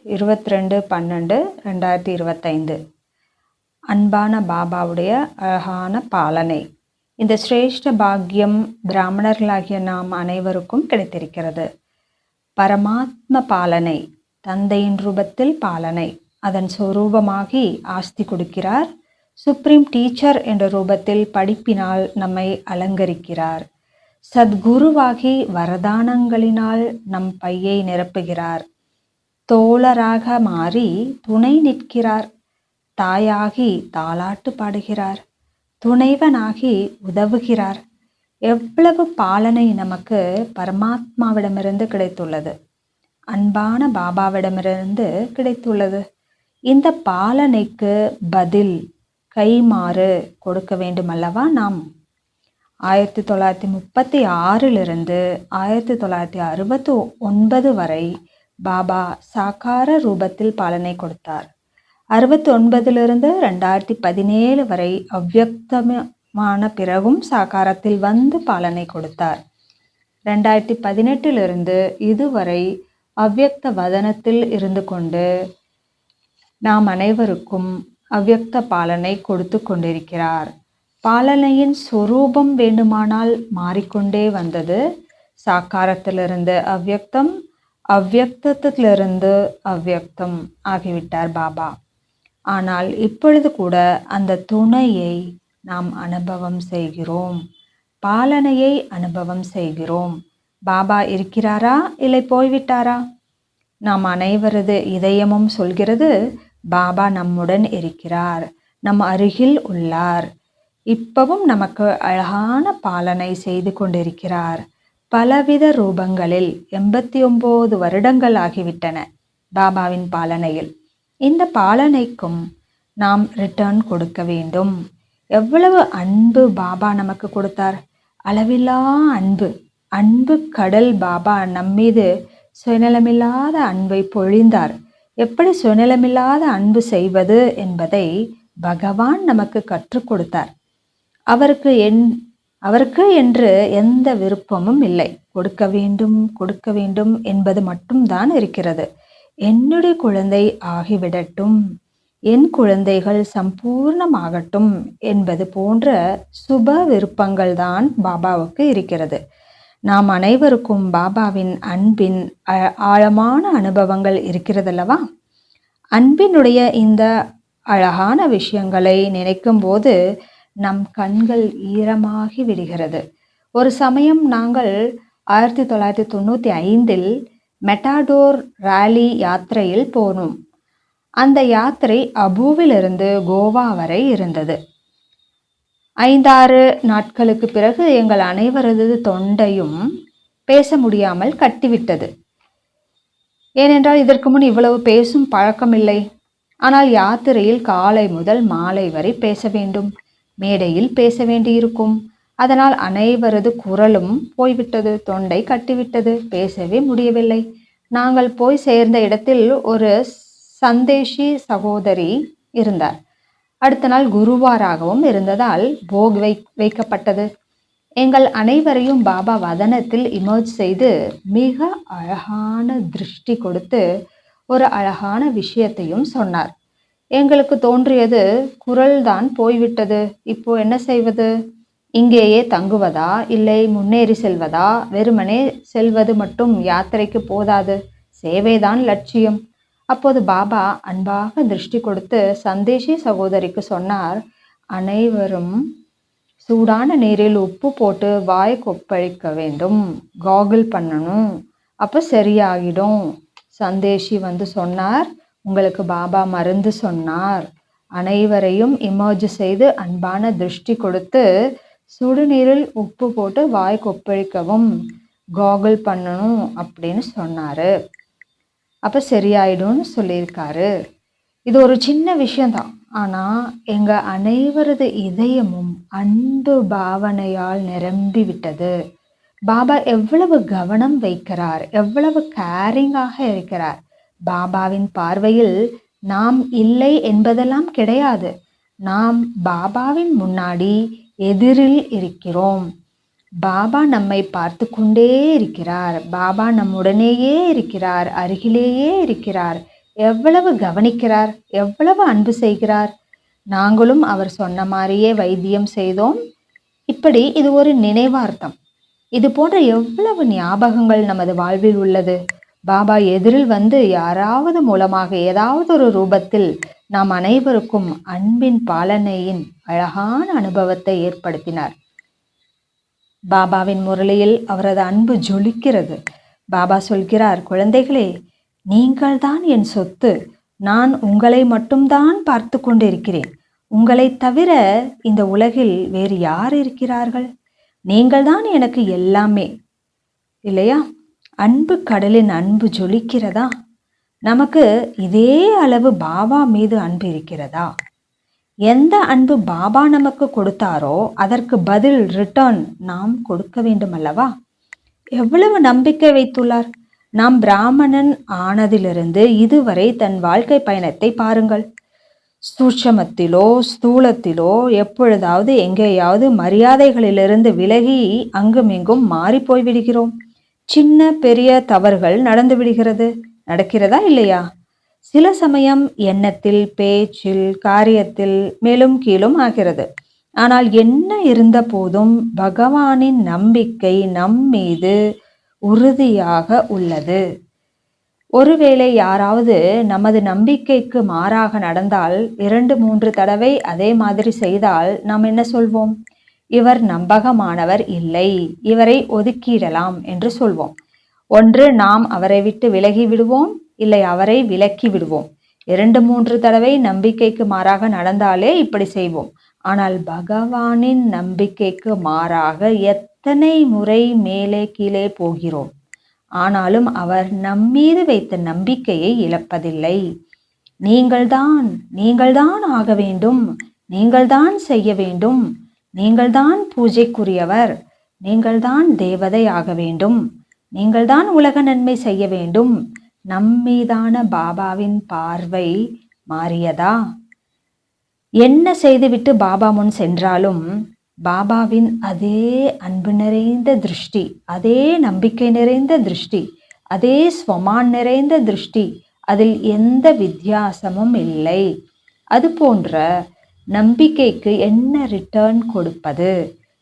22/12/2025. அன்பான பாபாவுடைய அழகான பாலனை. இந்த சிரேஷ்ட பாக்கியம் பிராமணர்களாகிய நாம் அனைவருக்கும் கிடைத்திருக்கிறது. பரமாத்ம பாலனை, தந்தையின் ரூபத்தில் பாலனை, அதன் சொரூபமாகி ஆஸ்தி கொடுக்கிறார். சுப்ரீம் டீச்சர் என்ற ரூபத்தில் படிப்பினால் நம்மை அலங்கரிக்கிறார். சத்குருவாகி வரதானங்களினால் நம் பையை நிரப்புகிறார். தோழராக மாறி துணை நிற்கிறார். தாயாகி தாலாட்டு பாடுகிறார். துணைவனாகி உதவுகிறார். எவ்வளவு பாலனை நமக்கு பரமாத்மாவிடமிருந்து கிடைத்துள்ளது, அன்பான பாபாவிடமிருந்து கிடைத்துள்ளது. இந்த பாலனைக்கு பதில் கைமாறு கொடுக்க வேண்டும் அல்லவா நாம்? 1936 1969 வரை பாபா சாக்கார ரூபத்தில் பாலனை கொடுத்தார். 69 2017 வரை அவ்யக்தமான பிறகும் சாக்காரத்தில் வந்து பாலனை கொடுத்தார். 2018 இதுவரை அவ்யக்த வதனத்தில் இருந்து கொண்டு நாம் அனைவருக்கும் அவ்யக்த பாலனை கொடுத்து கொண்டிருக்கிறார். பாலனையின் சொரூபம் வேண்டுமானால் மாறிக்கொண்டே வந்தது. சாக்காரத்திலிருந்து அவ்யக்தம், அவ்யக்தத்திலிருந்து அவ்யக்தம் ஆகிவிட்டார் பாபா. ஆனால் இப்பொழுது கூட அந்த துணையை நாம் அனுபவம் செய்கிறோம், பாலனையை அனுபவம் செய்கிறோம். பாபா இருக்கிறாரா, இல்லை போய்விட்டாரா? நாம் அனைவரது இதயமும் சொல்கிறது, பாபா நம்முடன் இருக்கிறார், நம் அருகில் உள்ளார். இப்பவும் நமக்கு அழகான பாலனை செய்து கொண்டிருக்கிறார். பலவித ரூபங்களில் 89 வருடங்கள் ஆகிவிட்டன பாபாவின் பாலனையில். இந்த பாலனைக்கும் நாம் ரிட்டர்ன் கொடுக்க வேண்டும். எவ்வளவு அன்பு பாபா நமக்கு கொடுத்தார்! அளவில்லா அன்பு, அன்பு கடல் பாபா நம்மீது சுயநலமில்லாத அன்பை பொழிந்தார். எப்படி சுயநலமில்லாத அன்பு செய்வது என்பதை பகவான் நமக்கு கற்றுக் கொடுத்தார். அவருக்கு என்று எந்த விருப்பமும் இல்லை. கொடுக்க வேண்டும் என்பது மட்டும்தான் இருக்கிறது. என்னுடைய குழந்தை ஆகிவிடட்டும், என் குழந்தைகள் சம்பூர்ணமாகட்டும் என்பது போன்ற சுப விருப்பங்கள் தான் பாபாவுக்கு இருக்கிறது. நாம் அனைவருக்கும் பாபாவின் அன்பின் ஆழமான அனுபவங்கள் இருக்கிறதல்லவா? அன்பினுடைய இந்த அழகான விஷயங்களை நினைக்கும் போது நம் கண்கள் ஈரமாகி விடுகிறது. ஒரு சமயம் நாங்கள் 1995 மெட்டாடோர் ராலி யாத்திரையில் போனோம். அந்த யாத்திரை அபுவிலிருந்து கோவா வரை இருந்தது. 5-6 நாட்களுக்கு பிறகு எங்கள் அனைவரது தொண்டையும் பேச முடியாமல் கட்டிவிட்டது. ஏனென்றால் இதற்கு முன் இவ்வளவு பேசும் பழக்கமில்லை. ஆனால் யாத்திரையில் காலை முதல் மாலை வரை பேச வேண்டும், மேடையில் பேச வேண்டியிருக்கும். அதனால் அனைவரது குரலும் போய்விட்டது, தொண்டை கட்டிவிட்டது, பேசவே முடியவில்லை. நாங்கள் போய் சேர்ந்த இடத்தில் ஒரு சந்தேஷி சகோதரி இருந்தார். அடுத்த நாள் குருவாராகவும் இருந்ததால் போக் வைக்கப்பட்டது. எங்கள் அனைவரையும் பாபா வதனத்தில் இமர்ஜ் செய்து மிக அழகான திருஷ்டி கொடுத்து ஒரு அழகான விஷயத்தையும் சொன்னார். எங்களுக்கு தோன்றியது, குரல் தான் போய்விட்டது, இப்போ என்ன செய்வது? இங்கேயே தங்குவதா, இல்லை முன்னேறி செல்வதா? வெறுமனே செல்வது மட்டும் யாத்திரைக்கு போதாது, சேவைதான் லட்சியம். அப்போது பாபா அன்பாக திருஷ்டி கொடுத்து சந்தேஷி சகோதரிக்கு சொன்னார், அனைவரும் சூடான நீரில் உப்பு போட்டு வாய் கொப்பளிக்க வேண்டும், காகிள் பண்ணணும், அப்போ சரியாகிடும். சந்தேஷி வந்து சொன்னார், உங்களுக்கு பாபா மருந்து சொன்னார். அனைவரையும் இமர்ஜ் செய்து அன்பான திருஷ்டி கொடுத்து சுடுநீரில் உப்பு போட்டு வாய் கொப்பளிக்கவும், காகிள் பண்ணணும் அப்படின்னு சொன்னார். அப்போ சரியாயிடும்னு சொல்லியிருக்காரு. இது ஒரு சின்ன விஷயம்தான். ஆனால் எங்கள் அனைவரது இதயமும் அன்பு பாவனையால் நிரம்பி விட்டது. பாபா எவ்வளவு கவனம் வைக்கிறார், எவ்வளவு கேரிங்காக இருக்கிறார். பாபாவின் பார்வையில் நாம் இல்லை என்பதெல்லாம் கிடையாது. நாம் பாபாவின் முன்னாடி எதிரில் இருக்கிறோம். பாபா நம்மை பார்த்து கொண்டே இருக்கிறார். பாபா நம்முடனேயே இருக்கிறார், அருகிலேயே இருக்கிறார். எவ்வளவு கவனிக்கிறார், எவ்வளவு அன்பு செய்கிறார். நாங்களும் அவர் சொன்ன மாதிரியே வைத்தியம் செய்தோம். இப்படி இது ஒரு நினைவார்த்தம். இது போன்ற எவ்வளவு ஞாபகங்கள் நமது வாழ்வில் உள்ளது. பாபா எதிரில் வந்து யாராவது மூலமாக ஏதாவது ஒரு ரூபத்தில் நாம் அனைவருக்கும் அன்பின் பாலனையின் அழகான அனுபவத்தை ஏற்படுத்தினார். பாபாவின் முரளியில் அவரது அன்பு ஜொலிக்கிறது. பாபா சொல்கிறார், குழந்தைகளே, நீங்கள்தான் என் சொத்து. நான் உங்களை மட்டும்தான் பார்த்து கொண்டிருக்கிறேன். உங்களை தவிர இந்த உலகில் வேறு யார் இருக்கிறார்கள்? நீங்கள்தான் எனக்கு எல்லாமே, இல்லையா? அன்பு கடலின் அன்பு ஜொலிக்கிறதா? நமக்கு இதே அளவு பாபா மீது அன்பு இருக்கிறதா? எந்த அன்பு பாபா நமக்கு கொடுத்தாரோ அதற்கு பதில் ரிட்டர்ன் நாம் கொடுக்க வேண்டும் அல்லவா? எவ்வளவு நம்பிக்கை வைத்துள்ளார். நாம் பிராமணன் ஆனதிலிருந்து இதுவரை தன் வாழ்க்கை பயணத்தை பாருங்கள். சூட்சமத்திலோ ஸ்தூலத்திலோ எப்பொழுதாவது எங்கேயாவது மரியாதைகளிலிருந்து விலகி அங்குமிங்கும் மாறி போய்விடுகிறோம். சின்ன பெரிய தவறுகள் நடந்து விடுகிறது. நடக்கிறதா இல்லையா? சில சமயம் எண்ணத்தில், பேச்சில், காரியத்தில் மேலும் கீழும் ஆகிறது. ஆனால் என்ன இருந்த போதும் பகவானின் நம்பிக்கை நம் மீது உறுதியாக உள்ளது. ஒருவேளை யாராவது நமது நம்பிக்கைக்கு மாறாக நடந்தால், 2-3 தடவை அதே மாதிரி செய்தால் நாம் என்ன சொல்வோம்? இவர் நம்பகமானவர் இல்லை, இவரை ஒதுக்கிடலாம் என்று சொல்வோம். ஒன்று நாம் அவரை விட்டு விலகி விடுவோம், இல்லை அவரை விலக்கி விடுவோம். 2-3 தடவை நம்பிக்கைக்கு மாறாக நடந்தாலே இப்படி செய்வோம். ஆனால் பகவானின் நம்பிக்கைக்கு மாறாக எத்தனை முறை மேலே கீழே போகிறோம். ஆனாலும் அவர் நம்மீது வைத்த நம்பிக்கையை இழப்பதில்லை. நீங்கள்தான் ஆக வேண்டும், நீங்கள்தான் செய்ய வேண்டும், நீங்கள்தான் பூஜைக்குரியவர், நீங்கள்தான் தேவதை ஆக வேண்டும், நீங்கள்தான் உலக நன்மை செய்ய வேண்டும். நம்மீதான பாபாவின் பார்வை மாறியதா? என்ன செய்துவிட்டு பாபா முன் சென்றாலும் பாபாவின் அதே அன்பு நிறைந்த திருஷ்டி, அதே நம்பிக்கை நிறைந்த திருஷ்டி, அதே ஸ்வமான் நிறைந்த திருஷ்டி, அதில் எந்த வித்தியாசமும் இல்லை. அது போன்ற நம்பிக்கைக்கு என்ன ரிட்டர்ன் கொடுப்பது?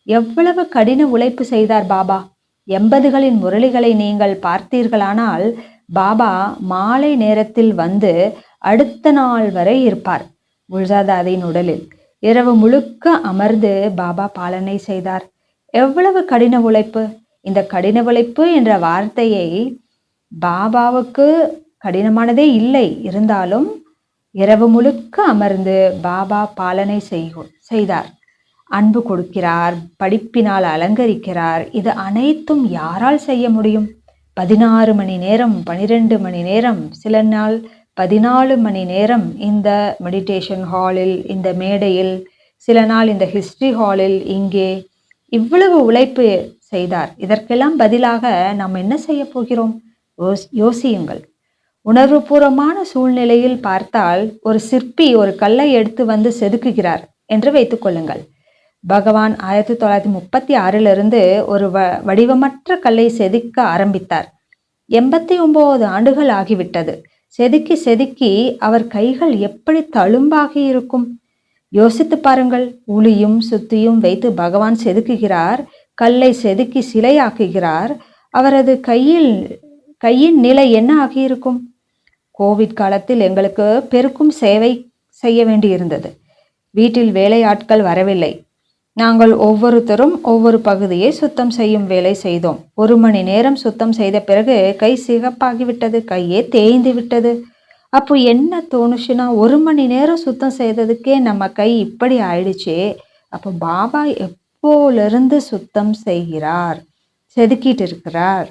எவ்வளவு கடின உழைப்பு செய்தார் பாபா. 80களின் முரளிகளை நீங்கள் பார்த்தீர்களானால் பாபா மாலை நேரத்தில் வந்து அடுத்த நாள் வரை இருப்பார் குல்சாதாதின் உடலில். இரவு முழுக்க அமர்ந்து பாபா பாலனை செய்தார். எவ்வளவு கடின உழைப்பு! இந்த கடின உழைப்பு என்ற வார்த்தையை பாபாவுக்கு கடினமானதே இல்லை. இருந்தாலும் இரவு முழுக்க அமர்ந்து பாபா பாலனை செய்தார். அன்பு கொடுக்கிறார், படிப்பினால் அலங்கரிக்கிறார். இது அனைத்தும் யாரால் செய்ய முடியும்? 16 மணி நேரம், 12 மணி நேரம், சில நாள் 14 மணி நேரம் இந்த மெடிடேஷன் ஹாலில், இந்த மேடையில், சில நாள் இந்த ஹிஸ்டரி ஹாலில், இங்கே இவ்வளவு உழைப்பு செய்தார். இதற்கெல்லாம் பதிலாக நாம் என்ன செய்ய போகிறோம்? யோசியுங்கள். உணர்வுபூர்வமான சூழ்நிலையில் பார்த்தால் ஒரு சிற்பி ஒரு கல்லை எடுத்து வந்து செதுக்குகிறார் என்று வைத்துக்கொள்ளுங்கள். பகவான் 1936 ஒரு வடிவமற்ற கல்லை செதுக்க ஆரம்பித்தார். 89 ஆண்டுகள் ஆகிவிட்டது. செதுக்கி செதுக்கி அவர் கைகள் எப்படி தழும்பாகி இருக்கும்? யோசித்து பாருங்கள். உளியும் சுத்தியும் வைத்து பகவான் செதுக்குகிறார், கல்லை செதுக்கி சிலையாக்குகிறார். அவரது கையின் நிலை என்ன ஆகியிருக்கும்? கோவிட் காலத்தில் எங்களுக்கு பெருக்கும் சேவை செய்ய வேண்டியிருந்தது. வீட்டில் வேலையாட்கள் வரவில்லை. நாங்கள் ஒவ்வொருத்தரும் ஒவ்வொரு பகுதியை சுத்தம் செய்யும் வேலை செய்தோம். 1 மணி நேரம் சுத்தம் செய்த பிறகு கை சிகப்பாகிவிட்டது, கையே தேய்ந்து விட்டது. அப்போ என்ன தோணுச்சுன்னா, 1 மணி நேரம் சுத்தம் செய்ததுக்கே நம்ம கை இப்படி ஆயிடுச்சே. அப்போ பாபா எப்போலிருந்து சுத்தம் செய்கிறார், செதுக்கிட்டு இருக்கிறார்.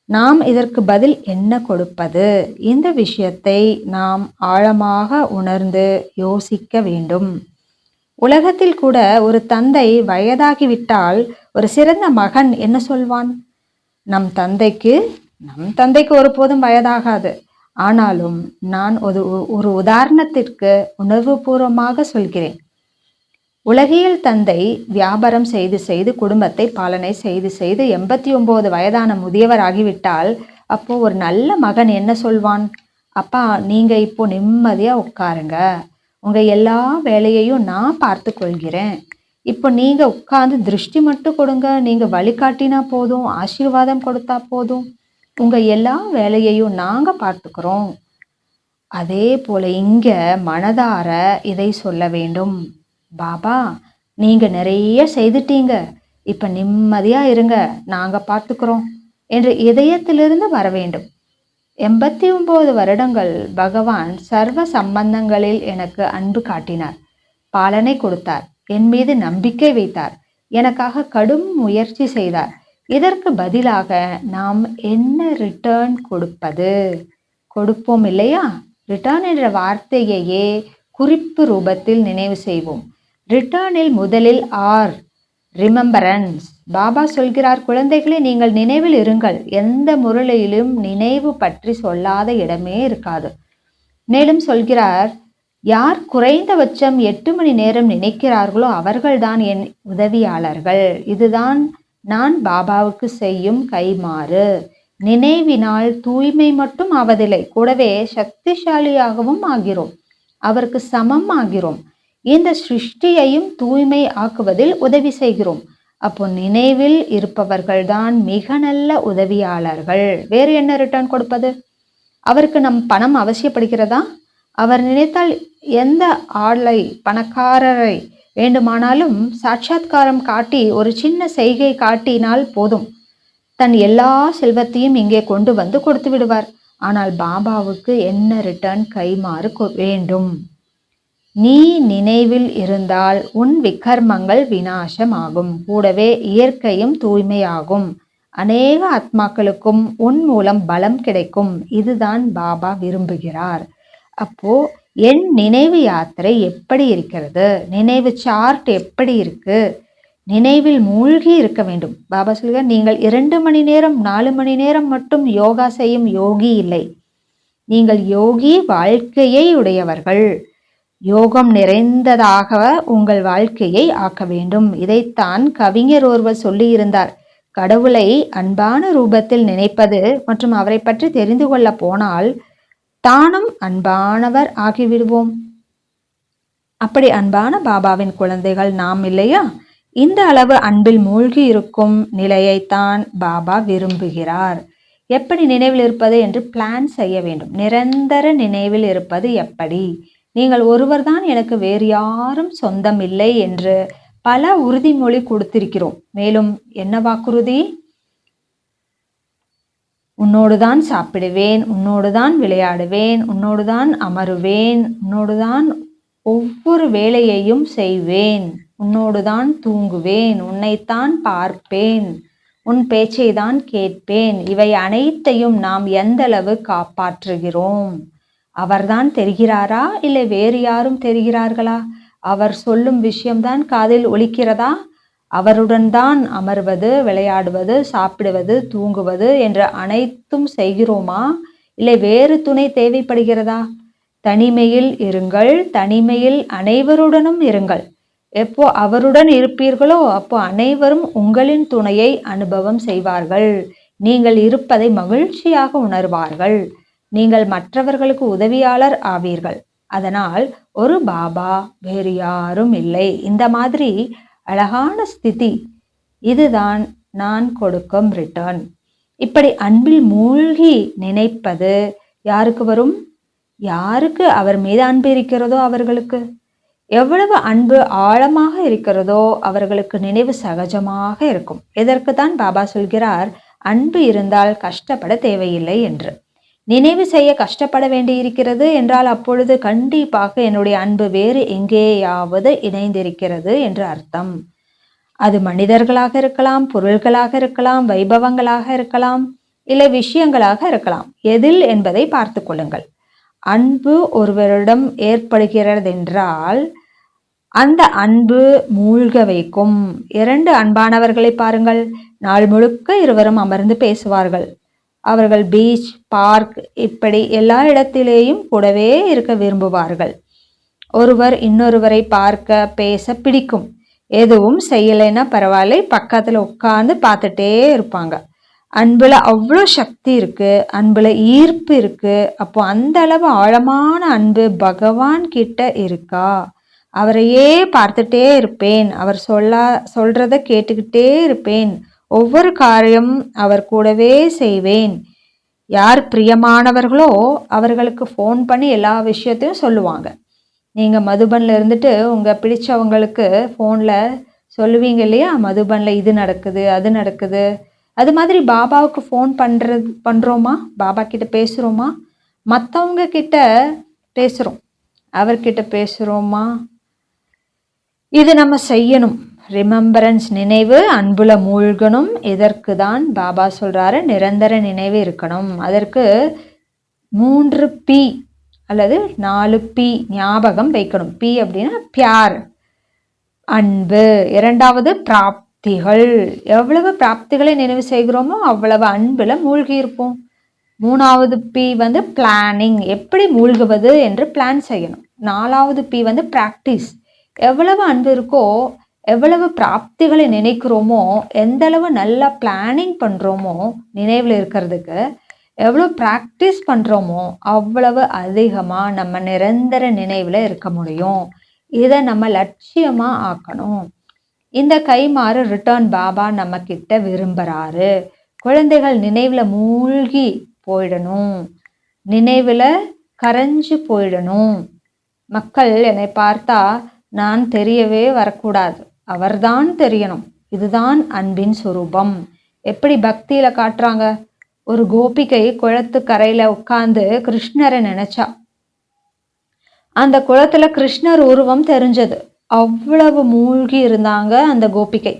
நாம் இதற்கு பதில் என்ன கொடுப்பது? இந்த விஷயத்தை நாம் ஆழமாக உணர்ந்து யோசிக்க வேண்டும். உலகத்தில் கூட ஒரு தந்தை வயதாகிவிட்டால் ஒரு சிறந்த மகன் என்ன சொல்வான்? நம் தந்தைக்கு ஒருபோதும் வயதாகாது. ஆனாலும் நான் ஒரு உதாரணத்திற்கு உணர்வுபூர்வமாக சொல்கிறேன். உலகியல் தந்தை வியாபாரம் செய்து செய்து குடும்பத்தை பாலனை செய்து செய்து 89 வயதான முதியவர் ஆகிவிட்டால் அப்போ ஒரு நல்ல மகன் என்ன சொல்வான்? அப்பா நீங்க இப்போ நிம்மதியா உட்காருங்க, உங்க எல்லா வேலையையும் நான் பார்த்து கொள்கிறேன். இப்போ நீங்க உட்கார்ந்து திருஷ்டி மட்டும் கொடுங்க, நீங்க வழிகாட்டினா போதும், ஆசீர்வாதம் கொடுத்தா போதும், உங்க எல்லா வேலையையும் நாங்க பார்த்துக்கிறோம். அதே போல இங்க மனதார இதை சொல்ல வேண்டும். பாபா நீங்க நிறைய செய்துட்டீங்க, இப்ப நிம்மதியா இருங்க, நாங்க பார்த்துக்கிறோம் என்று இதயத்திலிருந்து வர வேண்டும். 89 வருடங்கள் பகவான் சர்வ சம்பந்தங்களில் எனக்கு அன்பு காட்டினார், பாலனை கொடுத்தார், என் மீது நம்பிக்கை வைத்தார், எனக்காக கடும் முயற்சி செய்தார். இதற்கு பதிலாக நாம் என்ன ரிட்டர்ன் கொடுப்போம் இல்லையா? ரிட்டர்ன் என்ற வார்த்தையையே குறிப்பு ரூபத்தில் நினைவு செய்வோம். ரிட்டர்னில் முதலில் ரிமெம்பரன்ஸ். பாபா சொல்கிறார், குழந்தைகளே நீங்கள் நினைவில் இருங்கள். எந்த முரளியிலும் நினைவு பற்றி சொல்லாத இடமே இருக்காது. மேலும் சொல்கிறார், யார் குறைந்தபட்சம் 8 மணி நேரம் நினைக்கிறார்களோ அவர்கள்தான் என் உதவியாளர்கள். இதுதான் நான் பாபாவுக்கு செய்யும் கைமாறு. நினைவினால் தூய்மை மட்டும் ஆவதில்லை, கூடவே சக்திசாலியாகவும் ஆகிறோம், அவருக்கு சமம் ஆகிறோம். இந்த சிருஷ்டியையும் தூய்மை ஆக்குவதில் உதவி செய்கிறோம். அப்போ நினைவில் இருப்பவர்கள்தான் மிக நல்ல உதவியாளர்கள். வேறு என்ன ரிட்டர்ன் கொடுப்பது? அவருக்கு நம் பணம் அவசியப்படுகிறதா? அவர் நினைத்தால் எந்த ஆளை, பணக்காரரை வேண்டுமானாலும் சாட்சாத்காரம் காட்டி ஒரு சின்ன செய்கை காட்டினால் போதும், தன் எல்லா செல்வத்தையும் இங்கே கொண்டு வந்து கொடுத்து விடுவார். ஆனால் பாபாவுக்கு என்ன ரிட்டர்ன் கைமாறு வேண்டும்? நீ நினைவில் இருந்தால் உன் விகர்மங்கள் விநாசமாகும், கூடவே இயற்கையும் தூய்மையாகும். அநேக ஆத்மாக்களுக்கும் உன் மூலம் பலம் கிடைக்கும். இதுதான் பாபா விரும்புகிறார். அப்போ என் நினைவு யாத்திரை எப்படி இருக்கிறது? நினைவு சார்ட் எப்படி இருக்கு? நினைவில் மூழ்கி இருக்க வேண்டும். பாபா சொல்கிறார், நீங்கள் 2 மணி நேரம் 4 மணி நேரம் மட்டும் யோகா செய்யும் யோகி இல்லை, நீங்கள் யோகி வாழ்க்கையை உடையவர்கள். யோகம் நிறைந்ததாக உங்கள் வாழ்க்கையை ஆக்க வேண்டும். இதைத்தான் கவிஞர் ஒருவர் சொல்லியிருந்தார். கடவுளை அன்பான ரூபத்தில் நினைப்பது மற்றும் அவரை பற்றி தெரிந்து கொள்ள போனால் தானும் அன்பானவர் ஆகிவிடுவோம். அப்படி அன்பான பாபாவின் குழந்தைகள் நாம் இல்லையா? இந்த அளவு அன்பில் மூழ்கி இருக்கும் நிலையைத்தான் பாபா விரும்புகிறார். எப்படி நினைவில் இருப்பது என்று பிளான் செய்ய வேண்டும். நிரந்தர நினைவில் இருப்பது எப்படி? நீங்கள் ஒருவர்தான் எனக்கு வேறு யாரும் சொந்தம் இல்லை என்று பல உறுதிமொழி கொடுத்திருக்கிறோம். மேலும் என்ன வாக்குறுதி? உன்னோடுதான் சாப்பிடுவேன், உன்னோடுதான் விளையாடுவேன், உன்னோடுதான் அமருவேன், உன்னோடுதான் ஒவ்வொரு வேலையையும் செய்வேன், உன்னோடுதான் தூங்குவேன், உன்னைத்தான் பார்ப்பேன், உன் பேச்சை தான் கேட்பேன். இவை அனைத்தையும் நாம் எந்தளவு காப்பாற்றுகிறோம்? அவர்தான் தெரிகிறாரா, இல்லை வேறு யாரும் தெரிகிறார்களா? அவர் சொல்லும் விஷயம்தான் காதில் ஒலிக்கிறதா? அவருடன் தான் அமர்வது, விளையாடுவது, சாப்பிடுவது, தூங்குவது என்ற அனைத்தும் செய்கிறோமா? இல்லை வேறு துணை தேவைப்படுகிறதா? தனிமையில் இருங்கள், தனிமையில் அனைவருடனும் இருங்கள். எப்போ அவருடன் இருப்பீர்களோ அப்போ அனைவரும் உங்களின் துணையை அனுபவம் செய்வார்கள். நீங்கள் இருப்பதை மகிழ்ச்சியாக உணர்வார்கள். நீங்கள் மற்றவர்களுக்கு உதவியாளர் ஆவீர்கள். அதனால் ஒரு பாபா, வேறு யாரும் இல்லை. இந்த மாதிரி அழகான ஸ்திதி, இதுதான் நான் கொடுக்கும் ரிட்டர்ன். இப்படி அன்பில் மூழ்கி நினைப்பது யாருக்கு வரும்? யாருக்கு அவர் மீது அன்பு இருக்கிறதோ அவர்களுக்கு. எவ்வளவு அன்பு ஆழமாக இருக்கிறதோ அவர்களுக்கு நினைவு சகஜமாக இருக்கும். இதற்கு தான் பாபா சொல்கிறார், அன்பு இருந்தால் கஷ்டப்பட தேவையில்லை என்று. நினைவு செய்ய கஷ்டப்பட வேண்டியிருக்கிறது என்றால் அப்பொழுது கண்டிப்பாக என்னுடைய அன்பு வேறு எங்கேயாவது இணைந்திருக்கிறது என்று அர்த்தம். அது மனிதர்களாக இருக்கலாம், பொருள்களாக இருக்கலாம், வைபவங்களாக இருக்கலாம், இல்லை விஷயங்களாக இருக்கலாம். எதில் என்பதை பார்த்து கொள்ளுங்கள். அன்பு ஒருவரிடம் ஏற்படுகிறதென்றால் அந்த அன்பு மூழ்க வைக்கும். 2 அன்பானவர்களை பாருங்கள். நாள் முழுக்க இருவரும் அமர்ந்து பேசுவார்கள். அவர்கள் பீச், பார்க், இப்படி எல்லா இடத்திலேயும் கூடவே இருக்க விரும்புவார்கள். ஒருவர் இன்னொருவரை பார்க்க, பேச பிடிக்கும். எதுவும் செய்யலைன்னா பரவாயில்லை, பக்கத்தில் உட்கார்ந்து பார்த்துட்டே இருப்பாங்க. அன்புல அவ்வளோ சக்தி இருக்கு, அன்புல ஈர்ப்பு இருக்கு. அப்போ அந்த அளவு ஆழமான அன்பு பகவான் கிட்ட இருக்கா? அவரையே பார்த்துட்டே இருப்பேன், அவர் சொல்றத கேட்டுக்கிட்டே இருப்பேன், ஒவ்வொரு காரியம் அவர் கூடவே செய்வேன். யார் பிரியமானவர்களோ அவர்களுக்கு ஃபோன் பண்ணி எல்லா விஷயத்தையும் சொல்லுவாங்க. நீங்கள் மதுபனில் இருந்துட்டு உங்கள் பிடிச்சவங்களுக்கு ஃபோனில் சொல்லுவீங்க இல்லையா, மதுபனில் இது நடக்குது அது நடக்குது. அது மாதிரி பாபாவுக்கு ஃபோன் பண்ணுறோமா, பாபா கிட்ட பேசுகிறோமா, மற்றவங்க கிட்ட பேசுகிறோம், அவர்கிட்ட பேசுகிறோமா? இது நம்ம செய்யணும். ரிமெம்பரன்ஸ், நினைவு, அன்புல மூழ்கணும். இதற்கு தான் பாபா சொல்கிறாரு நிரந்தர நினைவு இருக்கணும். அதற்கு 3P அல்லது 4P ஞாபகம் வைக்கணும். P அப்படின்னா பியார், அன்பு. இரண்டாவது பிராப்திகள், எவ்வளவு பிராப்திகளை நினைவு செய்கிறோமோ அவ்வளவு அன்புல மூழ்கி இருப்போம். மூணாவது P வந்து பிளானிங், எப்படி மூழ்குவது என்று பிளான் செய்யணும். நாலாவது P வந்து பிராக்டிஸ், எவ்வளவு அன்பு இருக்கோ, எவ்வளவு பிராப்திகளை நினைக்கிறோமோ, எந்த அளவு நல்லா பிளானிங் பண்ணுறோமோ நினைவில் இருக்கிறதுக்கு, எவ்வளோ ப்ராக்டிஸ் பண்ணுறோமோ அவ்வளவு அதிகமாக நம்ம நிரந்தர நினைவில் இருக்க முடியும். இதை நம்ம லட்சியமாக ஆக்கணும். இந்த கைமாறு ரிட்டர்ன் பாபா நம்ம கிட்ட விரும்புகிறாரு. குழந்தைகள் நினைவில் மூழ்கி போயிடணும், நினைவில் கரைஞ்சு போயிடணும். மக்கள் என்னை பார்த்தா நான் தெரியவே வரக்கூடாது, அவர்தான் தெரியணும். இதுதான் அன்பின் சுரூபம். எப்படி பக்தியில் காட்டுறாங்க? ஒரு கோபிகை குளத்து கரையில் உட்கார்ந்து கிருஷ்ணரை நினைச்சா, அந்த குளத்துல கிருஷ்ணர் உருவம் தெரிஞ்சது. அவ்வளவு மூழ்கி இருந்தாங்க அந்த கோபிகை.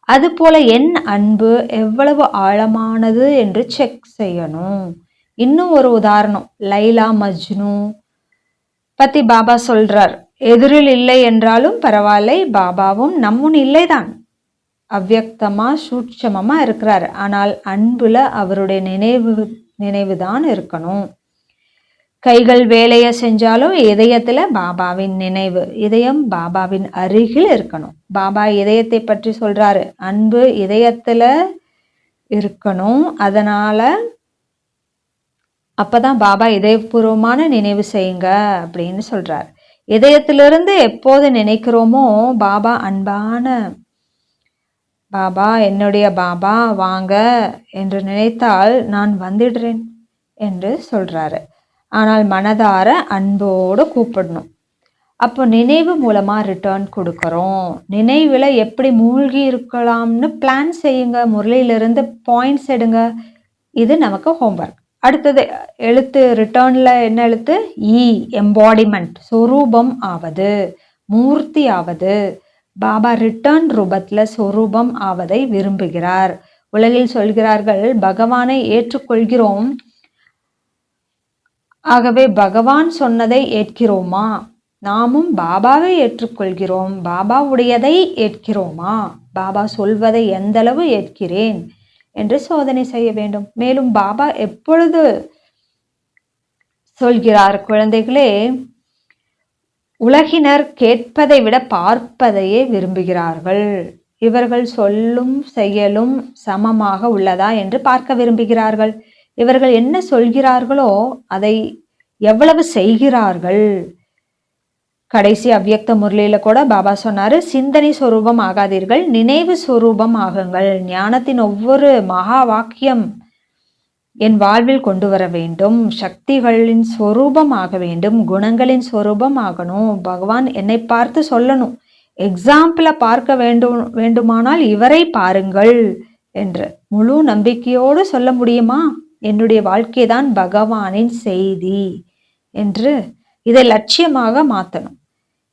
அது போல என் அன்பு எவ்வளவு ஆழமானது என்று செக் செய்யணும். இன்னும் ஒரு உதாரணம், லைலா மஜ்னு பத்தி பாபா சொல்றார். எதிரில் இல்லை என்றாலும் பரவாயில்லை, பாபாவும் நம்முன் இல்லைதான், அவ்வியக்தமா சூட்சமமா இருக்கிறார். ஆனால் அன்புல அவருடைய நினைவு தான் இருக்கணும். கைகள் வேலையை செஞ்சாலும் இதயத்துல பாபாவின் நினைவு, இதயம் பாபாவின் அருகில் இருக்கணும். பாபா இதயத்தை பற்றி சொல்றாரு, அன்பு இதயத்துல இருக்கணும். அதனால அப்பதான் பாபா இதயபூர்வமான நினைவு செய்யுங்க அப்படின்னு சொல்றார். இதயத்திலிருந்து எப்போது நினைக்கிறோமோ, பாபா அன்பான பாபா, என்னுடைய பாபா வாங்க என்று நினைத்தால் நான் வந்துடுறேன் என்று சொல்றாரு. ஆனால் மனதார அன்போடு கூப்பிடணும். அப்போ நினைவு மூலமா ரிட்டர்ன் கொடுக்கறோம். நினைவுல எப்படி மூழ்கி இருக்கலாம்னு பிளான் செய்யுங்க. முரளியிலிருந்து பாயிண்ட்ஸ் எடுங்க. இது நமக்கு ஹோம்ஒர்க். அடுத்தது எழுத்து, ரிட்டர்ன்ல என்ன எழுத்து? இ, எம்பாடிமெண்ட், சொரூபம் ஆவது, மூர்த்தி ஆவது. பாபா ரிட்டர்ன் ரூபத்துல சொரூபம் ஆவதை விரும்புகிறார். உலகில் சொல்கிறார்கள், பகவானை ஏற்றுக்கொள்கிறோம், ஆகவே பகவான் சொன்னதை ஏற்கிறோமா? நாமும் பாபாவை ஏற்றுக்கொள்கிறோம், பாபாவுடையதை ஏற்கிறோமா? பாபா சொல்வதை எந்தளவு ஏற்கிறேன் என்று சோதனை செய்ய வேண்டும். மேலும் பாபா எப்பொழுது சொல்கிறார், குழந்தைகளே, உலகினர் கேட்பதை விட பார்ப்பதையே விரும்புகிறார்கள். இவர்கள் சொல்லும் செயலும் சமமாக உள்ளதா என்று பார்க்க விரும்புகிறார்கள். இவர்கள் என்ன சொல்கிறார்களோ அதை எவ்வளவு செய்கிறார்கள். கடைசி அவ்வியக்த முரளியில கூட பாபா சொன்னாரு, சிந்தனை சொரூபம் ஆகாதீர்கள், நினைவு சொரூபம் ஆகுங்கள். ஞானத்தின் ஒவ்வொரு மகா வாக்கியம் என் வாழ்வில் கொண்டு வர வேண்டும். சக்திகளின் சொரூபம் ஆக வேண்டும், குணங்களின் சொரூபம் ஆகணும். பகவான் என்னை பார்த்து சொல்லணும், எக்ஸாம்பிள பார்க்க வேண்டுமானால் இவரை பாருங்கள் என்று முழு நம்பிக்கையோடு சொல்ல முடியுமா? என்னுடைய வாழ்க்கைதான் பகவானின் செய்தி என்று இதை லட்சியமாக மாற்றணும்.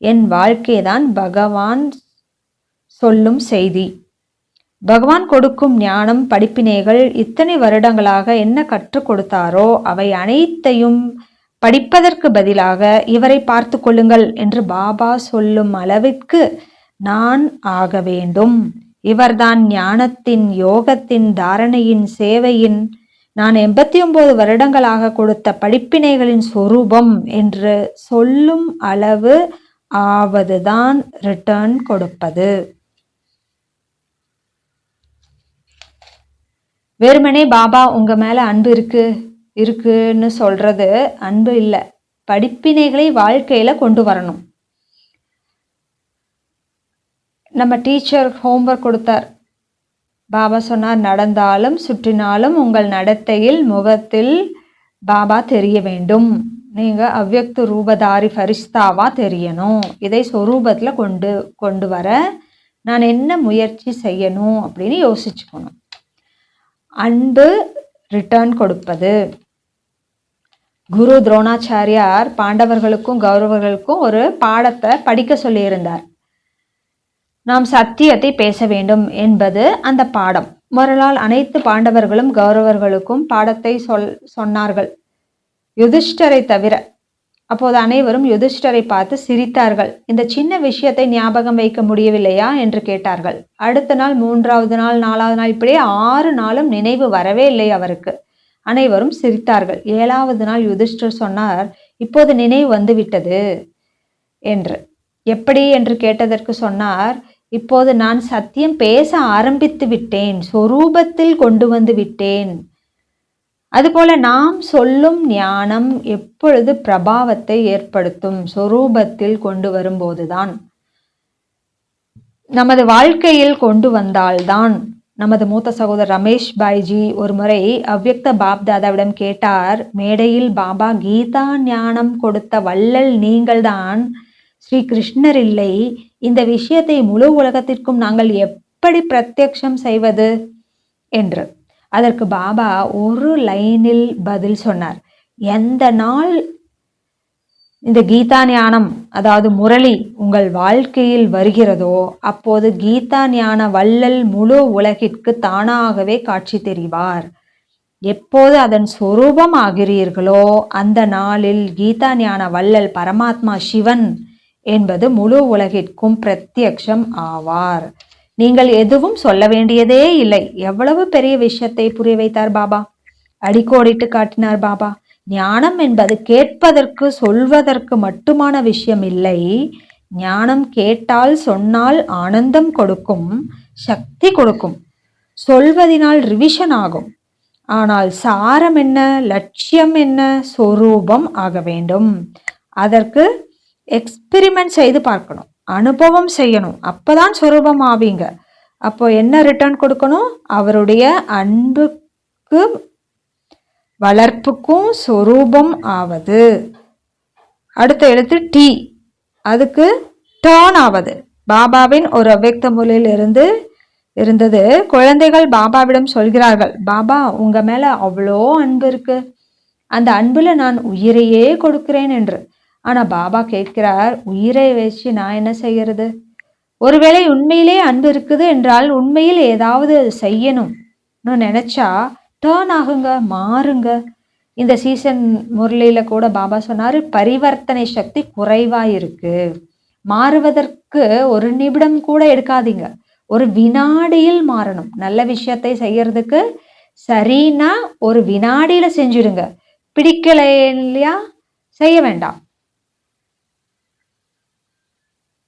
என் வாழ்க்கைதான் பகவான் சொல்லும் செய்தி. பகவான் கொடுக்கும் ஞானம், படிப்பினைகள் இத்தனை வருடங்களாக என்ன கற்றுக் கொடுத்தாரோ அவை அனைத்தையும் படிப்பதற்கு பதிலாக இவரை பார்த்து கொள்ளுங்கள் என்று பாபா சொல்லும் அளவிற்கு நான் ஆக வேண்டும். இவர்தான் ஞானத்தின், யோகத்தின், தாரணையின், சேவையின், நான் 89 வருடங்களாக கொடுத்த படிப்பினைகளின் சொரூபம் என்று சொல்லும் அளவு ஆவதுதான் ரிட்டர்ன் கொடுப்பது. வெறுமனே பாபா உங்க மேல அன்பு இருக்குன்னு சொல்றது அன்பு இல்லை. படிப்பினைகளை வாழ்க்கையில கொண்டு வரணும். நம்ம டீச்சர் ஹோம்ஒர்க் கொடுத்தார். பாபா சொன்னார், நடந்தாலும் சுற்றினாலும் உங்கள் நடத்தையில் முகத்தில் பாபா தெரிய வேண்டும். நீங்க அவ்யக்த ரூபதாரி ஃபரிஸ்தாவா தெரியணும். இதை சொரூபத்துல கொண்டு வர நான் என்ன முயற்சி செய்யணும் அப்படின்னு யோசிச்சுக்கணும். அன்பு ரிட்டர்ன் கொடுப்பது. குரு துரோணாச்சாரியார் பாண்டவர்களுக்கும் கௌரவர்களுக்கும் ஒரு பாடத்தை படிக்க சொல்லியிருந்தார். நாம் சத்தியத்தை பேச வேண்டும் என்பது அந்த பாடம். மறுநாள் அனைத்து பாண்டவர்களும் கௌரவர்களுக்கும் பாடத்தை சொன்னார்கள், யுதிஷ்டரை தவிர. அப்போது அனைவரும் யுதிஷ்டரை பார்த்து சிரித்தார்கள். இந்த சின்ன விஷயத்தை ஞாபகம் வைக்க முடியவில்லையா என்று கேட்டார்கள். அடுத்த நாள், 3வது நாள், 4வது நாள், இப்படியே 6 நாளும் நினைவு வரவே இல்லை அவருக்கு. அனைவரும் சிரித்தார்கள். 7வது நாள் யுதிஷ்டர் சொன்னார், இப்போது நினைவு வந்துவிட்டது என்று. எப்படி என்று கேட்டதற்கு சொன்னார், இப்போது நான் சத்தியம் பேச ஆரம்பித்து விட்டேன், சொரூபத்தில் கொண்டு வந்து விட்டேன். அதுபோல நாம் சொல்லும் ஞானம் எப்பொழுது பிரபாவத்தை ஏற்படுத்தும்? சொரூபத்தில் கொண்டு வரும்போதுதான், நமது வாழ்க்கையில் கொண்டு வந்தால்தான். நமது மூத்த சகோதரர் ரமேஷ் பாய்ஜி ஒரு முறை அவ்யக்த பாப்தாதாவிடம் கேட்டார், மேடையில் பாபா கீதா ஞானம் கொடுத்த வள்ளல் நீங்கள்தான், ஸ்ரீ கிருஷ்ணர் இல்லை. இந்த விஷயத்தை முழு உலகத்திற்கும் நாங்கள் எப்படி பிரத்யக்ஷம் செய்வது என்று. அதற்கு பாபா ஒரு லைனில் பதில் சொன்னார். எந்த நாள் இந்த கீதா ஞானம், அதாவது முரளி உங்கள் வாழ்க்கையில் வருகிறதோ, அப்போது கீதா ஞான வள்ளல் முழு உலகிற்கு தானாகவே காட்சி தெரிவார். எப்போது அதன் சொரூபம் ஆகிறீர்களோ அந்த நாளில் கீதா ஞான வள்ளல் பரமாத்மா சிவன் என்பது முழு உலகிற்கும் பிரத்யக்ஷம் ஆவார். நீங்கள் எதுவும் சொல்ல வேண்டியதே இல்லை. எவ்வளவு பெரிய விஷயத்தை புரிய வைத்தார் பாபா, அடிக்கோடிட்டு காட்டினார் பாபா. ஞானம் என்பது கேட்பதற்கு சொல்வதற்கு மட்டுமான விஷயம் இல்லை. ஞானம் கேட்டால் சொன்னால் ஆனந்தம் கொடுக்கும், சக்தி கொடுக்கும். சொல்வதினால் ரிவிஷன் ஆகும். ஆனால் சாரம் என்ன, லட்சியம் என்ன, சொரூபம் ஆக வேண்டும். அதற்கு எக்ஸ்பெரிமெண்ட் செய்து பார்க்கணும், அனுபவம் செய்யணும். அப்பதான் சொரூபம் ஆவீங்க. அப்போ என்ன ரிட்டர்ன் கொடுக்கணும்? அவருடைய அன்புக்கு வளர்ப்புக்கும் சொரூபம் ஆவது. அடுத்த எழுத்து டி, அதுக்கு டர்ன் ஆவது. பாபாவின் ஒரு அவ்யக்த மூலையில் இருந்தது. குழந்தைகள் பாபாவிடம் சொல்கிறார்கள், பாபா உங்க மேல அவ்வளோ அன்பு இருக்கு, அந்த அன்புல நான் உயிரையே கொடுக்கிறேன் என்று. ஆனா பாபா கேட்கிறார், உயிரை வச்சு நான் என்ன செய்யறது? ஒருவேளை உண்மையிலே அன்பு இருக்குது என்றால் உண்மையில் ஏதாவது செய்யணும்னு நினைச்சா டர்ன் ஆகுங்க, மாறுங்க. இந்த சீசன் முரளியில கூட பாபா சொன்னாரு, பரிவர்த்தனை சக்தி குறைவா இருக்கு, மாறுவதற்கு ஒரு நிமிடம் கூட எடுக்காதீங்க, ஒரு வினாடியில் மாறணும். நல்ல விஷயத்தை செய்யறதுக்கு சரின்னா ஒரு வினாடியில செஞ்சிடுங்க. பிடிக்கலையா செய்ய வேண்டாம்.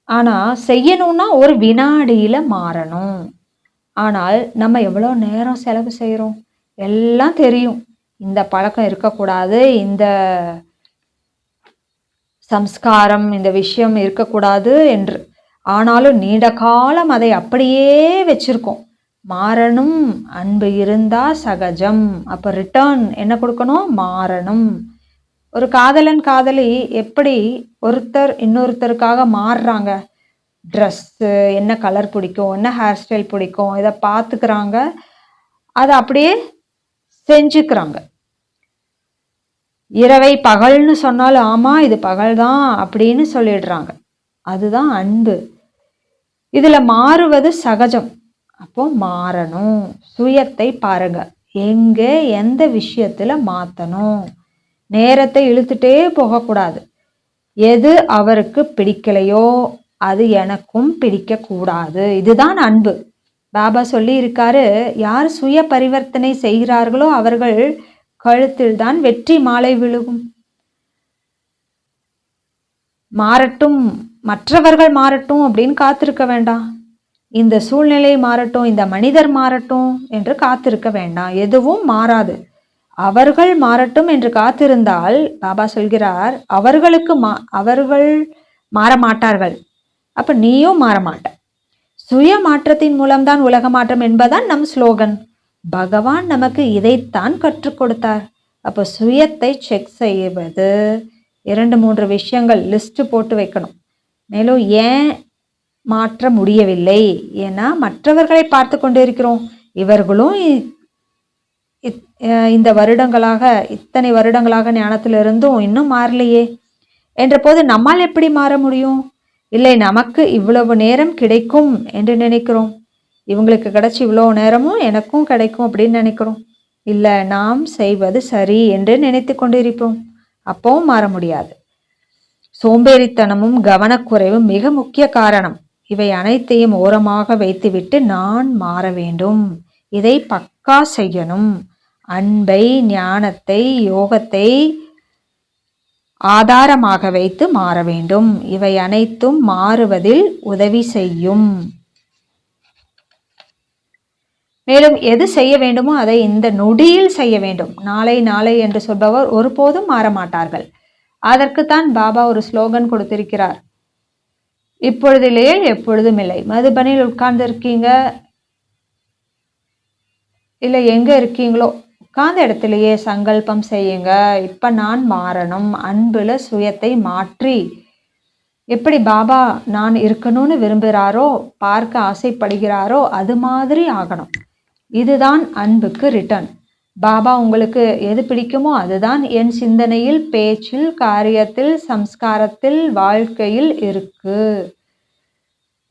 ஆனா செய்யணும்னா ஒரு வினாடியில மாறணும். ஆனால் நம்ம எவ்வளோ நேரம் செலவு செய்கிறோம்? எல்லாம் தெரியும், இந்த பழக்கம் இருக்கக்கூடாது, இந்த சம்ஸ்காரம், இந்த விஷயம் இருக்கக்கூடாது என்று. ஆனாலும் நீண்ட காலம் அதை அப்படியே வச்சிருக்கோம். மாறணும், அன்பு இருந்தா சகஜம். அப்போ ரிட்டர்ன் என்ன கொடுக்கணும்? மாறணும். ஒரு காதலன் காதலி எப்படி ஒருத்தர் இன்னொருத்தருக்காக மாறுறாங்க? ட்ரெஸ்ஸு, என்ன கலர் பிடிக்கும், என்ன ஹேர் ஸ்டைல் பிடிக்கும், இதை பார்த்துக்கிறாங்க, அதை அப்படியே செஞ்சுக்கிறாங்க. இரவை பகல்னு சொன்னாலும் ஆமா இது பகல் தான் அப்படின்னு சொல்லிடுறாங்க. அதுதான் அன்பு. இதுல மாறுவது சகஜம். அப்போ மாறணும். சுயத்தை பாருங்க, எங்க எந்த விஷயத்துல மாத்தணும். நேரத்தை இழுத்துட்டே போகக்கூடாது. எது அவருக்கு பிடிக்கலையோ அது எனக்கும் பிடிக்க கூடாது. இதுதான் அன்பு. பாபா சொல்லி இருக்காரு, யார் சுய பரிவர்த்தனை செய்கிறார்களோ அவர்கள் கழுத்தில் தான் வெற்றி மாலை விழுகும். மாறட்டும், மற்றவர்கள் மாறட்டும் அப்படின்னு காத்திருக்க வேண்டாம். இந்த சூழ்நிலை மாறட்டும், இந்த மனிதர் மாறட்டும் என்று காத்திருக்க வேண்டாம். எதுவும் மாறாது. அவர்கள் மாறட்டும் என்று காத்திருந்தால் பாபா சொல்கிறார், அவர்கள் மாற மாட்டார்கள். அப்ப நீயும் மாற மாட்ட. சுய மாற்றத்தின் மூலம்தான் உலக மாற்றம் என்பதுதான் நம் ஸ்லோகன். பகவான் நமக்கு இதைத்தான் கற்றுக் கொடுத்தார். அப்போ சுயத்தை செக் செய்வது 2-3 விஷயங்கள் லிஸ்ட் போட்டு வைக்கணும். மேலும் ஏன் மாற்ற முடியவில்லை? ஏன்னா மற்றவர்களை பார்த்து கொண்டு இருக்கிறோம். இவர்களும் இந்த வருடங்களாக, இத்தனை வருடங்களாக ஞானத்தில் இருந்தும் இன்னும் மாறலையே என்ற போது நம்மால் எப்படி மாற முடியும்? இல்லை, நமக்கு இவ்வளவு நேரம் கிடைக்கும் என்று நினைக்கிறோம். இவங்களுக்கு கிடைச்சி இவ்வளவு நேரமும் எனக்கும் கிடைக்கும் அப்படின்னு நினைக்கிறோம். இல்லை, நாம் செய்வது சரி என்று நினைத்து கொண்டிருப்போம். அப்பவும் மாற முடியாது. சோம்பேறித்தனமும் கவனக்குறைவும் மிக முக்கிய காரணம். இவை அனைத்தையும் ஓரமாக வைத்துவிட்டு நான் மாற வேண்டும், இதை பக்கா செய்யணும். அன்பை, ஞானத்தை, யோகத்தை ஆதாரமாக வைத்து மாற வேண்டும். இவை அனைத்தும் மாறுவதில் உதவி செய்யும். மேலும் எது செய்ய வேண்டுமோ அதை இந்த நொடியில் செய்ய வேண்டும். நாளை நாளை என்று சொல்பவர் ஒருபோதும் மாற மாட்டார்கள். அதற்குத்தான் பாபா ஒரு ஸ்லோகன் கொடுத்திருக்கிறார். இப்பொழுதிலேயே எப்பொழுதும் இல்லை. மதுபனில் உட்கார்ந்து இருக்கீங்க, இல்லை எங்க இருக்கீங்களோ உட்கார்ந்த இடத்துலயே சங்கல்பம் செய்யுங்க. இப்ப நான் மாறணும். அன்புல சுயத்தை மாற்றி எப்படி பாபா நான் இருக்கணும்னு விரும்புகிறாரோ, பார்க்க ஆசைப்படுகிறாரோ அது மாதிரி ஆகணும். இதுதான் அன்புக்கு ரிட்டர்ன். பாபா உங்களுக்கு எது பிடிக்குமோ அதுதான் என் சிந்தனையில், பேச்சில், காரியத்தில், சம்ஸ்காரத்தில், வாழ்க்கையில் இருக்கு.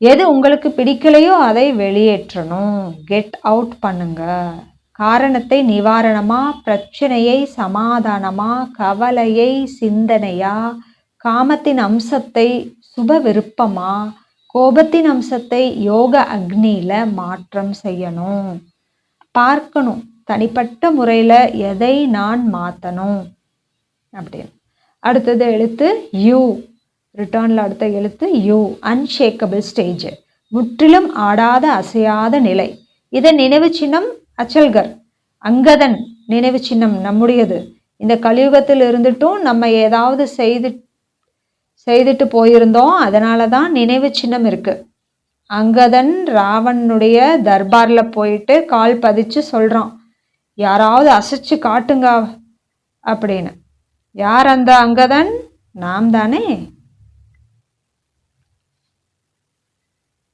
எது உங்களுக்கு பிடிக்கலையோ அதை வெளியேற்றணும். கெட் அவுட் பண்ணுங்க. காரணத்தை நிவாரணமா, பிரச்சனையை சமாதானமா, கவலையை சிந்தனையா, காமத்தின் அம்சத்தை சுப விருப்பமா, கோபத்தின் அம்சத்தை யோக அக்னியில மாற்றம் செய்யணும். பார்க்கணும் தனிப்பட்ட முறையில எதை நான் மாற்றணும் அப்படின்னு. அடுத்தது எழுத்து யூ. ரிட்டர்னில் அடுத்த எழுத்து யூ. அன்ஷேக்கபிள் ஸ்டேஜ், முற்றிலும் ஆடாத அசையாத நிலை. இதன் நினைவு சின்னம் அச்சல்கர், அங்கதன் நினைவு சின்னம் நம்முடையது. இந்த கலியுகத்தில் இருந்துட்டும் நம்ம ஏதாவது செய்துட்டு போயிருந்தோம், அதனால தான் நினைவு சின்னம் இருக்கு. அங்கதன் ராவனுடைய தர்பார்ல போயிட்டு கால் பதிச்சு சொல்றான், யாராவது அசைச்சு காட்டுங்க அப்படின்னு. யார் அந்த அங்கதன்? நாம் தானே.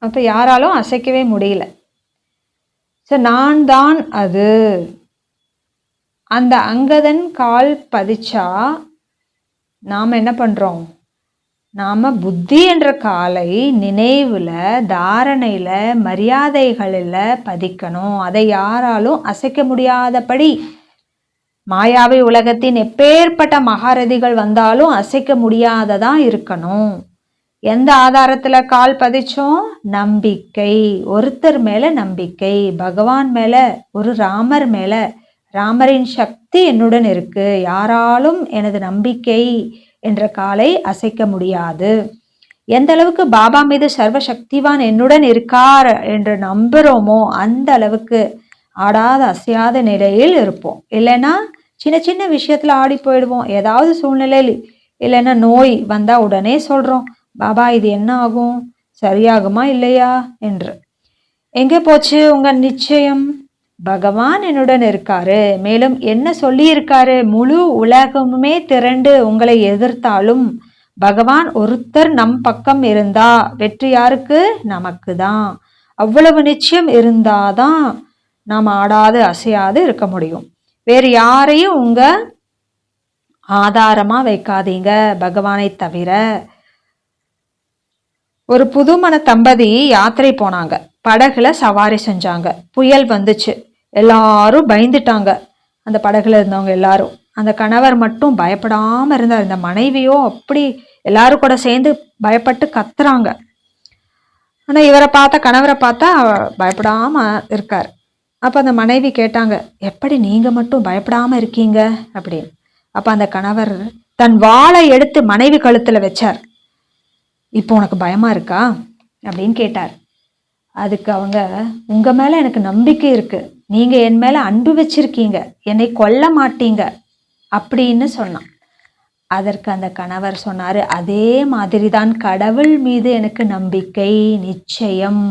அப்ப யாராலும் அசைக்கவே முடியல. நான் தான் அது. அந்த அங்கதன் கால் பதிச்சா நாம் என்ன பண்றோம்? நாம புத்தி என்ற காலை நினைவுல, தாரணையில, மரியாதைகளில் பதிக்கணும். அதை யாராலும் அசைக்க முடியாதபடி. மாயாவி உலகத்தின் எப்பேற்பட்ட மகாரதிகள் வந்தாலும் அசைக்க முடியாததா இருக்கணும். எந்த ஆதாரத்துல கால் பதிச்சோம்? நம்பிக்கை. ஒருத்தர் மேல நம்பிக்கை, பகவான் மேல, ஒரு ராமர் மேல. ராமரின் சக்தி என்னுடன் இருக்கு, யாராலும் எனது நம்பிக்கை என்ற காலை அசைக்க முடியாது. எந்த அளவுக்கு பாபா மீது சர்வசக்திவான் என்னுடன் இருக்கார் என்று நம்புறோமோ அந்த அளவுக்கு ஆடாத அசையாத நிலையில் இருப்போம். இல்லைன்னா சின்ன சின்ன விஷயத்துல ஆடி போயிடுவோம். ஏதாவது சூழ்நிலையில், இல்லைன்னா நோய் வந்தா உடனே சொல்றோம், பாபா இது என்ன ஆகும், சரியாகுமா இல்லையா என்று. எங்கே போச்சு உங்க நிச்சயம்? பகவான் என்னுடன் இருக்காரு. மேலும் என்ன சொல்லி இருக்காரு? முழு உலகமுமே திரண்டு உங்களை எதிர்த்தாலும் பகவான் ஒருத்தர் நம் பக்கம் இருந்தா வெற்றி யாருக்கு? நமக்கு தான். அவ்வளவு நிச்சயம் இருந்தாதான் நாம் ஆடாது அசையாது இருக்க முடியும். வேறு யாரையும் உங்க ஆதாரமா வைக்காதீங்க பகவானை தவிர. ஒரு புதுமண தம்பதி யாத்திரை போனாங்க. படகுல சவாரி செஞ்சாங்க. புயல் வந்துச்சு. எல்லாரும் பயந்துட்டாங்க, அந்த படகுல இருந்தவங்க எல்லாரும். அந்த கணவர் மட்டும் பயப்படாம இருந்தார். இந்த மனைவியோ அப்படி எல்லாரும் கூட சேர்ந்து பயப்பட்டு கத்துறாங்க. ஆனா இவரை பார்த்தா, கணவரை பார்த்தா பயப்படாம இருக்கார். அப்ப அந்த மனைவி கேட்டாங்க, எப்படி நீங்க மட்டும் பயப்படாம இருக்கீங்க அப்படின்னு. அப்ப அந்த கணவர் தன் வாளை எடுத்து மனைவி கழுத்துல வச்சார். இப்போ உனக்கு பயமா இருக்கா அப்படின்னு கேட்டார். அதுக்கு அவங்க, உங்க மேல எனக்கு நம்பிக்கை இருக்கு, நீங்க என் மேல அன்பு வச்சிருக்கீங்க, என்னை கொல்ல மாட்டீங்க அப்படின்னு சொன்னான். அதற்கு அந்த கணவர் சொன்னாரு, அதே மாதிரிதான் கடவுள் மீது எனக்கு நம்பிக்கை நிச்சயம்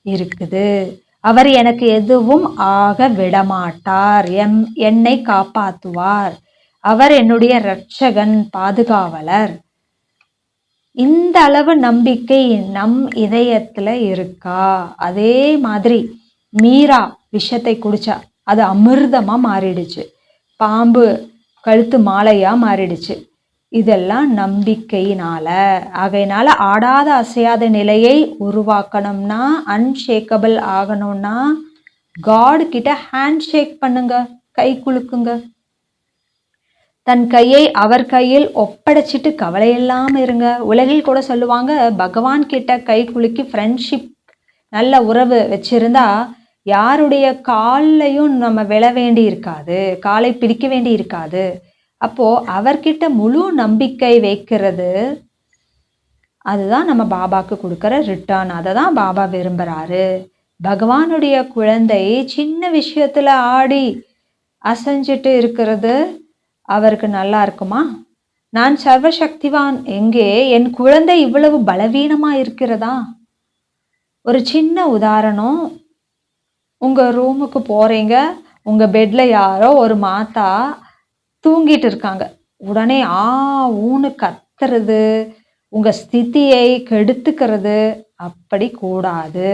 இருக்குது. அவர் எனக்கு எதுவும் ஆக விடமாட்டார், என்னை காப்பாத்துவார், அவர் என்னுடைய இரட்சகன், பாதுகாவலர். இந்த அளவு நம்பிக்கை நம் இதயத்துல இருக்கா? அதே மாதிரி மீரா விஷத்தை குடிச்சா, அது அமிர்தமா மாறிடுச்சு, பாம்பு கழுத்து மாலையா மாறிடுச்சு. இதெல்லாம் நம்பிக்கையினால. ஆகையினால ஆடாத அசையாத நிலையை உருவாக்கணும்னா, அன்ஷேக்கபிள் ஆகணும்னா, காட் கிட்ட ஹேண்ட் ஷேக் பண்ணுங்க, கை குலுக்குங்க. தன் கையை அவர் கையில் ஒப்படைச்சிட்டு கவலை இல்லாம இருங்க. உலகில் கூட சொல்லுவாங்க, பகவான் கிட்ட கை குலுக்கி ஃப்ரெண்ட்ஷிப் நல்ல உறவு வச்சிருந்தா யாருடைய காலையும் நம்ம விழ வேண்டி இருக்காது, காலை பிடிக்க வேண்டி இருக்காது. அப்போ அவர்கிட்ட முழு நம்பிக்கை வைக்கிறது, அதுதான் நம்ம பாபாக்கு கொடுக்குற ரிட்டர்ன். அதை தான் பாபா விரும்புறாரு. பகவானுடைய குழந்தை சின்ன விஷயத்துல ஆடி அசைஞ்சிட்டு இருக்கிறது அவருக்கு நல்லா இருக்குமா? நான் சர்வசக்திவான் எங்கே, என் குழந்தை இவ்வளவு பலவீனமா இருக்கிறதா? ஒரு சின்ன உதாரணம், உங்க ரூமுக்கு போறீங்க, உங்க பெட்ல யாரோ ஒரு மாத்தா தூங்கிட்டு இருக்காங்க. உடனே ஊன்னு கத்துறது, உங்க ஸ்திதியை கெடுத்துக்கிறது அப்படி கூடாது.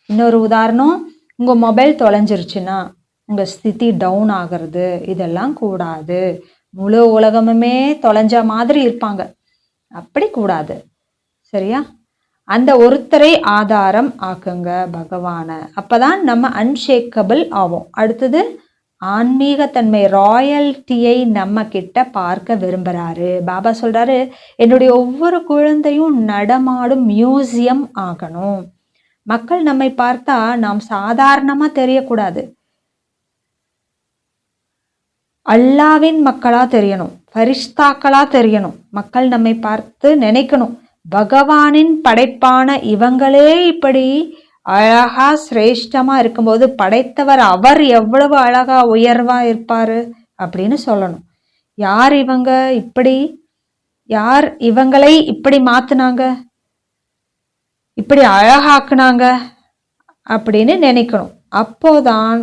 இன்னொரு உதாரணம், உங்க மொபைல் தொலைஞ்சிருச்சுன்னா உங்க ஸ்திதி டவுன் ஆகிறது, இதெல்லாம் கூடாது. முழு உலகமுமே தொலைஞ்ச மாதிரி இருப்பாங்க, அப்படி கூடாது. சரியா? அந்த ஒருத்தரை ஆதாரம் ஆக்குங்க பகவான. அப்பதான் நம்ம அன்ஷேக்கபிள் ஆவோம். அடுத்தது ஆன்மீகத்தன்மை, ராயல்ட்டியை நம்ம கிட்ட பார்க்க விரும்புறாரு. பாபா சொல்றாரு, என்னுடைய ஒவ்வொரு குழந்தையும் நடமாடும் மியூசியம் ஆகணும். மக்கள் நம்மை பார்த்தா நாம் சாதாரணமா தெரியக்கூடாது, அல்லாவின் மக்களா தெரியணும், பரிஸ்தாக்களா தெரியணும். மக்கள் நம்மை பார்த்து நினைக்கணும், பகவானின் படைப்பான இவங்களே இப்படி அழகா சிரேஷ்டமா இருக்கும்போது படைத்தவர் அவர் எவ்வளவு அழகா உயர்வா இருப்பாரு அப்படின்னு சொல்லணும். யார் இவங்க, இப்படி யார் இவங்களை இப்படி மாத்துனாங்க, இப்படி அழகாக்குனாங்க அப்படின்னு நினைக்கணும். அப்போதான்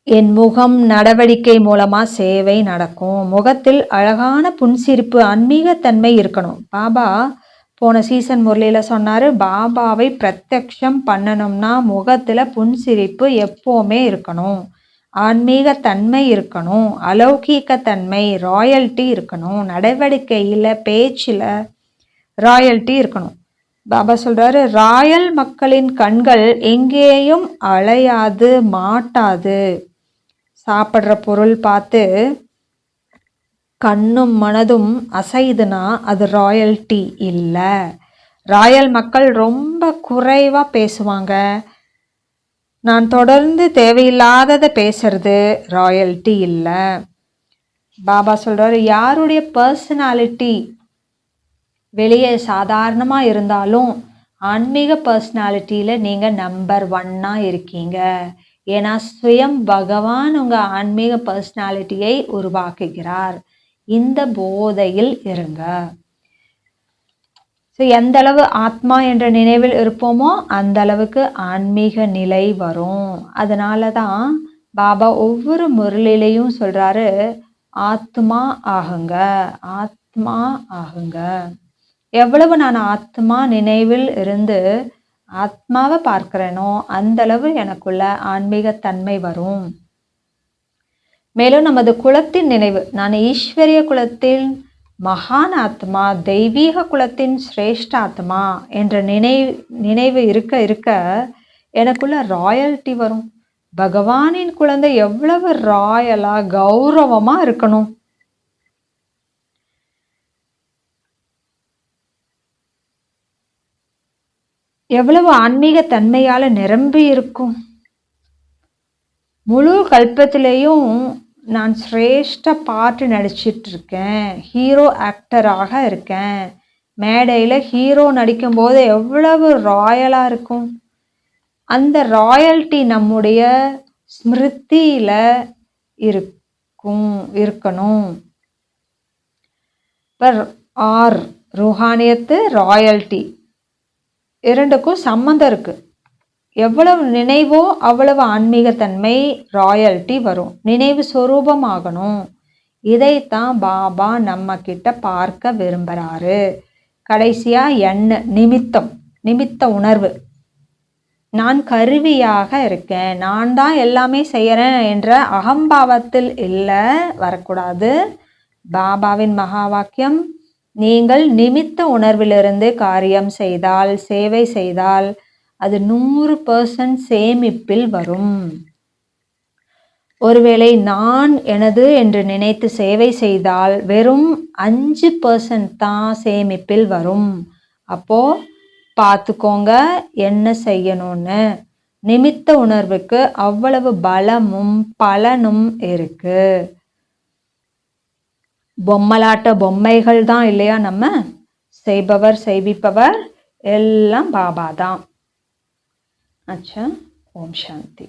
என் முகம் நடவடிக்கை மூலமா சேவை நடக்கும். முகத்தில் அழகான புன்சிரிப்பு, ஆன்மீகத்தன்மை இருக்கணும். பாபா போன சீசன் முரளியில சொன்னாரு, பாபாவை பிரத்யக்ஷம் பண்ணணும்னா முகத்துல புன்சிரிப்பு எப்பவுமே இருக்கணும், ஆன்மீகத்தன்மை இருக்கணும், அலௌகீகத்தன்மை ராயல்ட்டி இருக்கணும், நடவடிக்கையில பேச்சில் ராயல்ட்டி இருக்கணும். பாபா சொல்றாரு, ராயல் மக்களின் கண்கள் எங்கேயும் அலையாது மாட்டாது. சாப்பிட்ற பொருள் பார்த்து கண்ணும் மனதும் அசைதுனா அது ராயல்ட்டி இல்லை. ராயல் மக்கள் ரொம்ப குறைவா பேசுவாங்க. நான் தொடர்ந்து தேவையில்லாததை பேசுறது ராயல்ட்டி இல்லை. பாபா சொல்றாரு, யாருடைய பர்சனாலிட்டி வெளியே சாதாரணமா இருந்தாலும் ஆன்மீக பர்சனாலிட்டியில நீங்க நம்பர் 1 இருக்கீங்க. ஏன்னா சுயம் பகவான் உங்க ஆன்மீக பர்சனாலிட்டியை உருவாக்குகிறார். இந்த போதையில் இருங்க. எந்த அளவு ஆத்மா என்ற நினைவில் இருப்போமோ அந்த அளவுக்கு ஆன்மீக நிலை வரும். அதனாலதான் பாபா ஒவ்வொரு முரளிலையும் சொல்றாரு, ஆத்மா ஆகுங்க, ஆத்மா ஆகுங்க. எவ்வளவு நான் ஆத்மா நினைவில் இருந்து ஆத்மாவை பார்க்கிறேனோ அந்த அளவு எனக்குள்ள ஆன்மீகத்தன்மை வரும். மேலும் நமது குலத்தின் நினைவு, நான் ஈஸ்வரிய குலத்தின் மகான் ஆத்மா, தெய்வீக குலத்தின் சிரேஷ்ட ஆத்மா என்ற நினைவு இருக்க இருக்க எனக்குள்ள ராயல்ட்டி வரும். பகவானின் குழந்தை எவ்வளவு ராயலா கௌரவமா இருக்கணும். எவ்வளவு ஆன்மீக தன்மையால நிரம்பி இருக்கும். முழு கல்பத்திலேயும் நான் சிரேஷ்ட பாட்டு நடிச்சிட்டு இருக்கேன், ஹீரோ ஆக்டராக இருக்கேன். மேடையில் ஹீரோ நடிக்கும்போது எவ்வளவு ராயலாக இருக்கும். அந்த ராயல்ட்டி நம்முடைய ஸ்மிருதியில் இருக்கணும். இப்போ ரூஹானியத்து, ராயல்ட்டி இரண்டுக்கும் சம்மந்தம் இருக்குது. எவ்வளவு நினைவோ அவ்வளவு ஆன்மீகத்தன்மை, ராயல்ட்டி வரும். நினைவு சொரூபமாகணும். இதைத்தான் பாபா நம்ம கிட்ட பார்க்க விரும்புகிறாரு. கடைசியாக நிமித்த உணர்வு. நான் கருவியாக இருக்கேன், நான் தான் எல்லாமே செய்கிறேன் என்ற அகம்பாவத்தில் இல்லை, வரக்கூடாது. பாபாவின் மகா வாக்கியம், நீங்கள் நிமித்த உணர்விலிருந்து காரியம் செய்தால், சேவை செய்தால் அது 100% சேமிப்பில் வரும். ஒருவேளை நான் எனது என்று நினைத்து சேவை செய்தால் வெறும் 5% தான் சேமிப்பில் வரும். அப்போ பார்த்துக்கோங்க என்ன செய்யணும்னு. நிமித்த உணர்வுக்கு அவ்வளவு பலமும் பலனும் இருக்கு. பொம்மலாட்ட பொம்மைகள் தான் இல்லையா நம்ம. செய்பவர் செய்விப்பவர் எல்லாம் பாபா தான். अच्छा, ओम शांति।